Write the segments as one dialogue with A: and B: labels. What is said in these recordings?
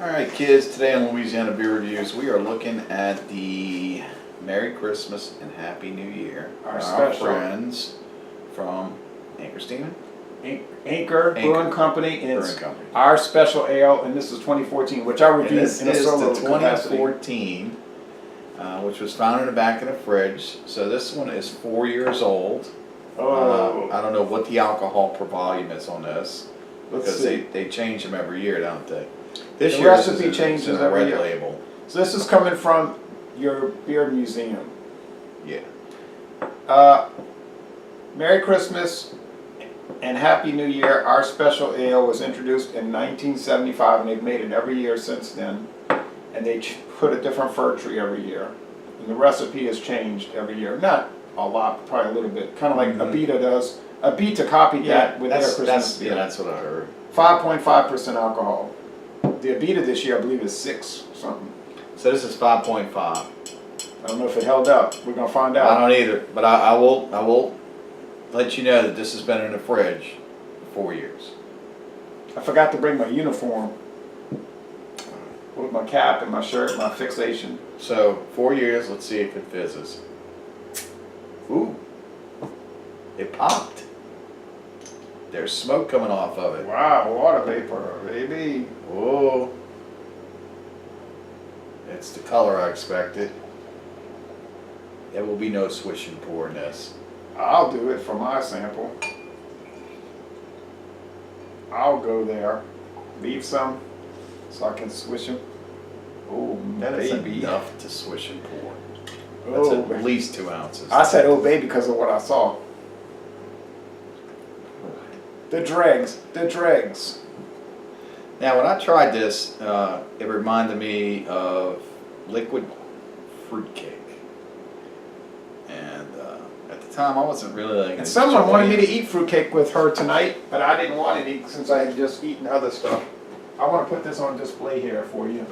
A: Alright kids, today on Louisiana Beer Reviews we are looking at the Merry Christmas and Happy New Year.
B: Our special
A: friends from Anchor Steamin'?
B: Anchor Brewing Company.
A: Brewing Company.
B: Our special ale, and this is 2014, which I reviewed in a solo
A: the 2014, which was found in the back of the fridge. So this one is 4 years old. I don't know what the alcohol per volume is on this, because they change them every year, don't they? This
B: the
A: year
B: recipe changes every
A: red
B: year.
A: Label.
B: So this is coming from your beer museum.
A: Yeah.
B: Merry Christmas and Happy New Year. Our special ale was introduced in 1975, and they've made it every year since then. And they put a different fir tree every year. And the recipe has changed every year. Not a lot, probably a little bit. Kind of like Abita does. Abita copied that with their Christmas beer.
A: Yeah, that's what I heard.
B: 5.5% alcohol. The Abita this year, I believe, is 6 something.
A: So this is 5.5.
B: I don't know if it held up. We're gonna find out.
A: I don't either, but I will let you know that this has been in the fridge for 4 years.
B: I forgot to bring my uniform with my cap and my shirt, my fixation.
A: So 4 years. Let's see if it fizzes. Ooh, it popped. There's smoke coming off of it.
B: Wow, water vapor, baby.
A: Whoa. It's the color I expected. There will be no swish and pour in this.
B: I'll do it for my sample. I'll go there. Leave some so I can swish them. Oh,
A: That is
B: baby.
A: enough to swish and pour. That's
B: Oh,
A: at least 2 ounces.
B: I said, oh, baby, because of what I saw. The dregs, the dregs.
A: Now, when I tried this, it reminded me of liquid fruitcake. And at the time, I wasn't really like.
B: And someone wanted me to eat fruitcake with her tonight, but I didn't want any since I had just eaten other stuff. I want to put this on display here for you.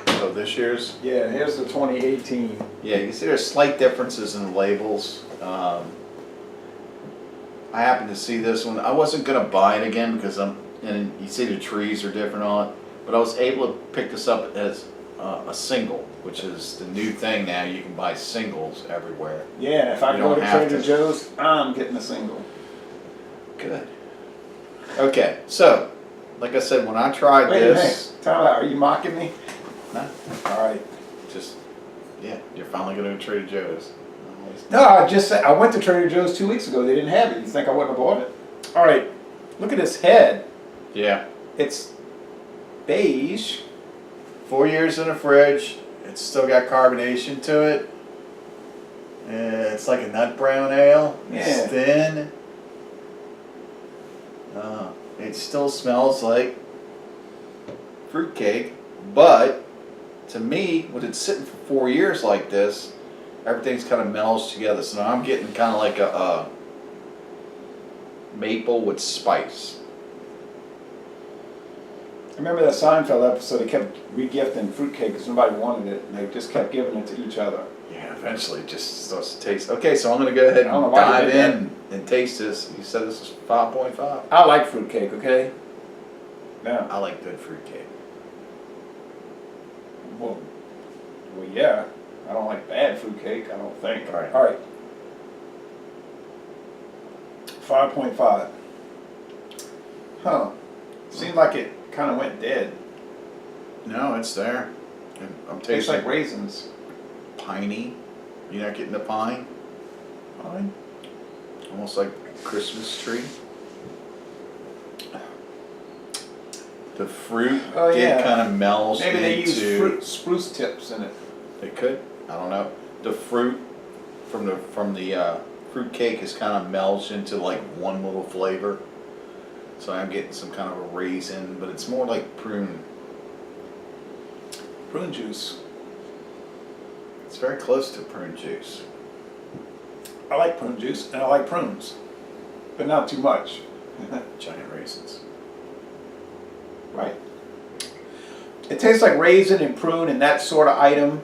A: So this year's?
B: Yeah, here's the 2018.
A: Yeah, you can see there's slight differences in the labels. I happened to see this one. I wasn't gonna buy it again because and you see the trees are different on it, but I was able to pick this up as a single, which is the new thing now. You can buy singles everywhere.
B: Yeah, if I
A: You
B: go
A: don't
B: to
A: have
B: Trader
A: to.
B: Joe's, I'm getting a single.
A: Good. Okay, so like I said, when I tried
B: Wait
A: this,
B: a minute, time out. Are you mocking me?
A: no,
B: All right.
A: just yeah, you're finally gonna go to Trader Joe's.
B: No, I just said I went to Trader Joe's 2 weeks ago. They didn't have it. You think I wouldn't have bought it? All right. Look at this head.
A: Yeah.
B: It's beige.
A: 4 years in the fridge. It's still got carbonation to it. It's like a nut brown ale. It's
B: Yeah.
A: thin. It still smells like fruitcake, but to me, when it's sitting for 4 years like this, everything's kind of melds together. So now I'm getting kind of like a maple with spice.
B: Remember that Seinfeld episode? They kept regifting fruitcake because nobody wanted it, and they just kept giving it to each other.
A: Yeah, eventually it just starts to taste. Okay, so I'm going to go ahead
B: I don't know
A: and
B: why you
A: dive
B: did
A: in and taste this. You said this is 5.5?
B: I like fruitcake. Okay. Yeah.
A: I like good fruitcake.
B: Well, yeah. I don't like bad fruitcake. I don't think.
A: All right.
B: All right. 5.5. Huh. Seemed like it kind of went dead.
A: No, it's there. And I'm
B: Tastes
A: tasting
B: like raisins.
A: piney. You're not getting the pine?
B: Fine.
A: Almost like a Christmas tree. The fruit kind of melds
B: Maybe they
A: into...
B: use fruit spruce tips in it.
A: They could. I don't know. The fruit from the fruit cake is kind of melds into like one little flavor. So I'm getting some kind of a raisin, but it's more like prune.
B: Prune juice.
A: It's very close to prune juice.
B: I like prune juice, and I like prunes, but not too much.
A: Giant raisins.
B: Right. It tastes like raisin and prune and that sort of item.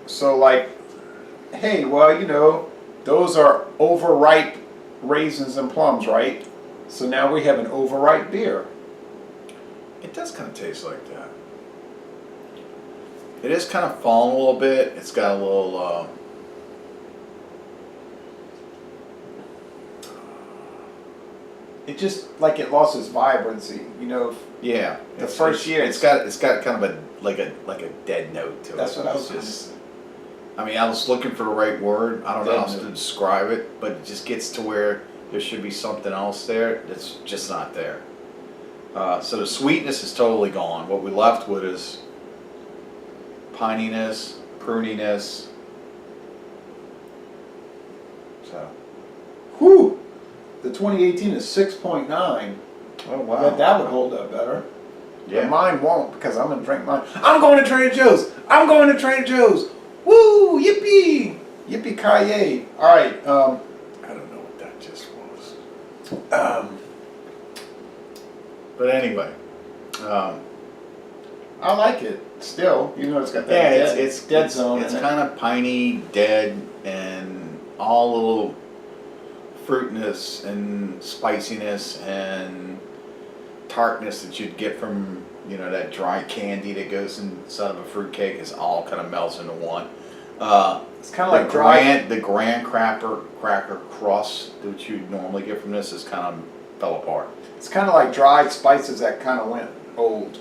B: So like, hey, well, you know, those are overripe raisins and plums, right? So now we have an overripe beer.
A: It does kind of taste like that. It is kind of fallen a little bit. It's got a little.
B: It just like it lost its vibrancy, you know.
A: Yeah,
B: The first year,
A: it's got kind of a like a dead note to it.
B: That's what I was
A: just. I mean, I was looking for the right word. I don't know how else to describe it, but it just gets to where there should be something else there that's just not there. So the sweetness is totally gone. What we left with is pininess, pruniness. So.
B: Whew! The 2018 is 6.9.
A: Oh wow.
B: I bet that would hold up better.
A: Yeah.
B: But mine won't because I'm gonna drink mine. I'm going to Trader Joe's. I'm going to Trader Joe's. Woo! Yippee! Yippee ki yay! All right.
A: I don't know what that just was. But anyway,
B: I like it still. You know, it's got that
A: it's
B: dead zone.
A: It's
B: in it.
A: kind of piney, dead, and all a little fruitness and spiciness and tartness that you'd get from that dry candy that goes inside of a fruit cake is all kind of melts into one.
B: It's kind of like
A: the graham cracker crust that you normally get from this is kind of fell apart.
B: It's kind of like dried spices that kind of went old,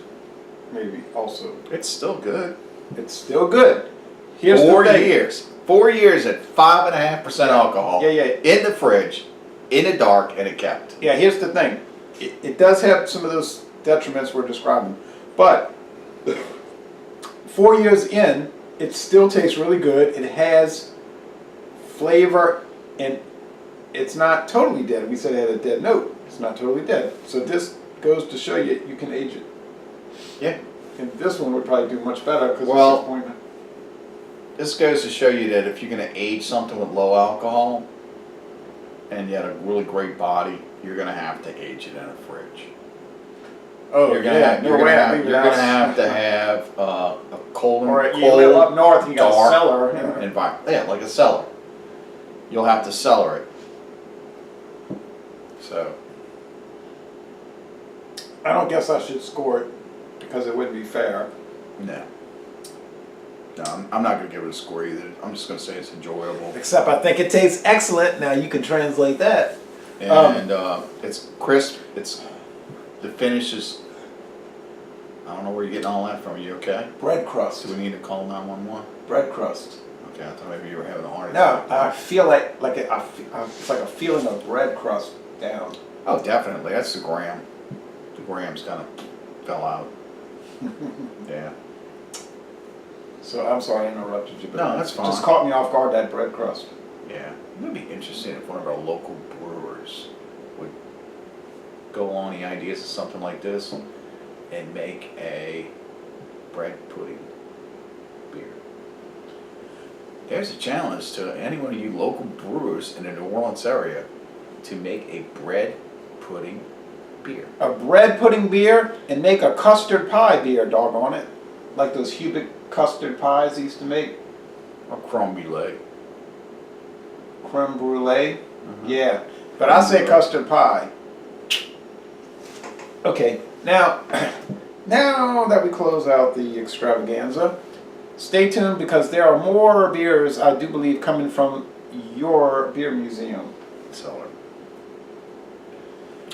B: maybe also.
A: It's still good.
B: It's still good. Here's
A: 4
B: the thing.
A: years. 4 years at 5.5% alcohol.
B: Yeah.
A: In the fridge, in the dark, and it kept.
B: Yeah, here's the thing. It does have some of those detriments we're describing, but 4 years in, it still tastes really good. It has flavor, and it's not totally dead. We said it had a dead note. It's not totally dead. So this goes to show you can age it.
A: Yeah.
B: And this one would probably do much better because
A: this goes to show you that if you're going to age something with low alcohol and you had a really great body, you're going to have to age it in a fridge. You're going to have to have a cold,
B: or you live up north and you got a
A: dark
B: cellar.
A: environment. Yeah, like a cellar. You'll have to cellar it. So.
B: I don't guess I should score it because it wouldn't be fair.
A: No. No, I'm not going to give it a score either. I'm just going to say it's enjoyable.
B: Except I think it tastes excellent. Now you can translate that.
A: And it's crisp. The finish is. I don't know where you're getting all that from. Are you okay?
B: Bread crust.
A: Do we need to call 911?
B: Bread crust.
A: Okay, I thought maybe you were having a heart attack.
B: No, I feel it's like a feeling of bread crust down.
A: Oh, definitely. That's the gram. The grams kind of fell out. Yeah.
B: So I'm sorry I interrupted you. But
A: No, that's fine.
B: It just caught me off guard, that bread crust.
A: Yeah. It would be interesting if one of our local brewers would go on the ideas of something like this and make a bread pudding beer. There's a challenge to any one of you local brewers in the New Orleans area to make a bread pudding beer.
B: A bread pudding beer and make a custard pie beer, doggone it. Like those Hubic custard pies they used to make.
A: Or creme brulee.
B: Creme brulee. Yeah. But I say custard pie. Okay. Now that we close out the extravaganza, stay tuned because there are more beers, I do believe, coming from your beer museum.
A: Cellar.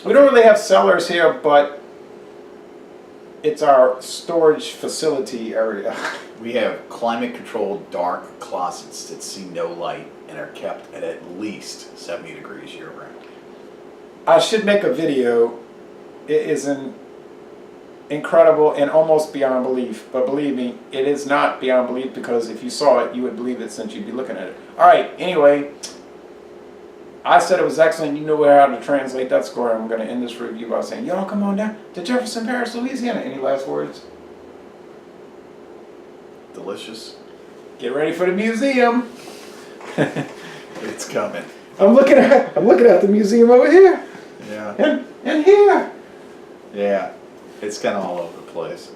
B: We don't really have cellars here, but it's our storage facility area.
A: We have climate-controlled dark closets that see no light and are kept at least 70 degrees year-round.
B: I should make a video. It is incredible and almost beyond belief. But believe me, it is not beyond belief because if you saw it, you would believe it since you'd be looking at it. All right, anyway, I said it was excellent. You know how to translate that score. I'm going to end this review by saying, y'all come on down to Jefferson Parish, Louisiana. Any last words?
A: Delicious.
B: Get ready for the museum.
A: It's coming.
B: I'm looking at the museum over here.
A: Yeah.
B: And here.
A: Yeah. It's kind of all over the place.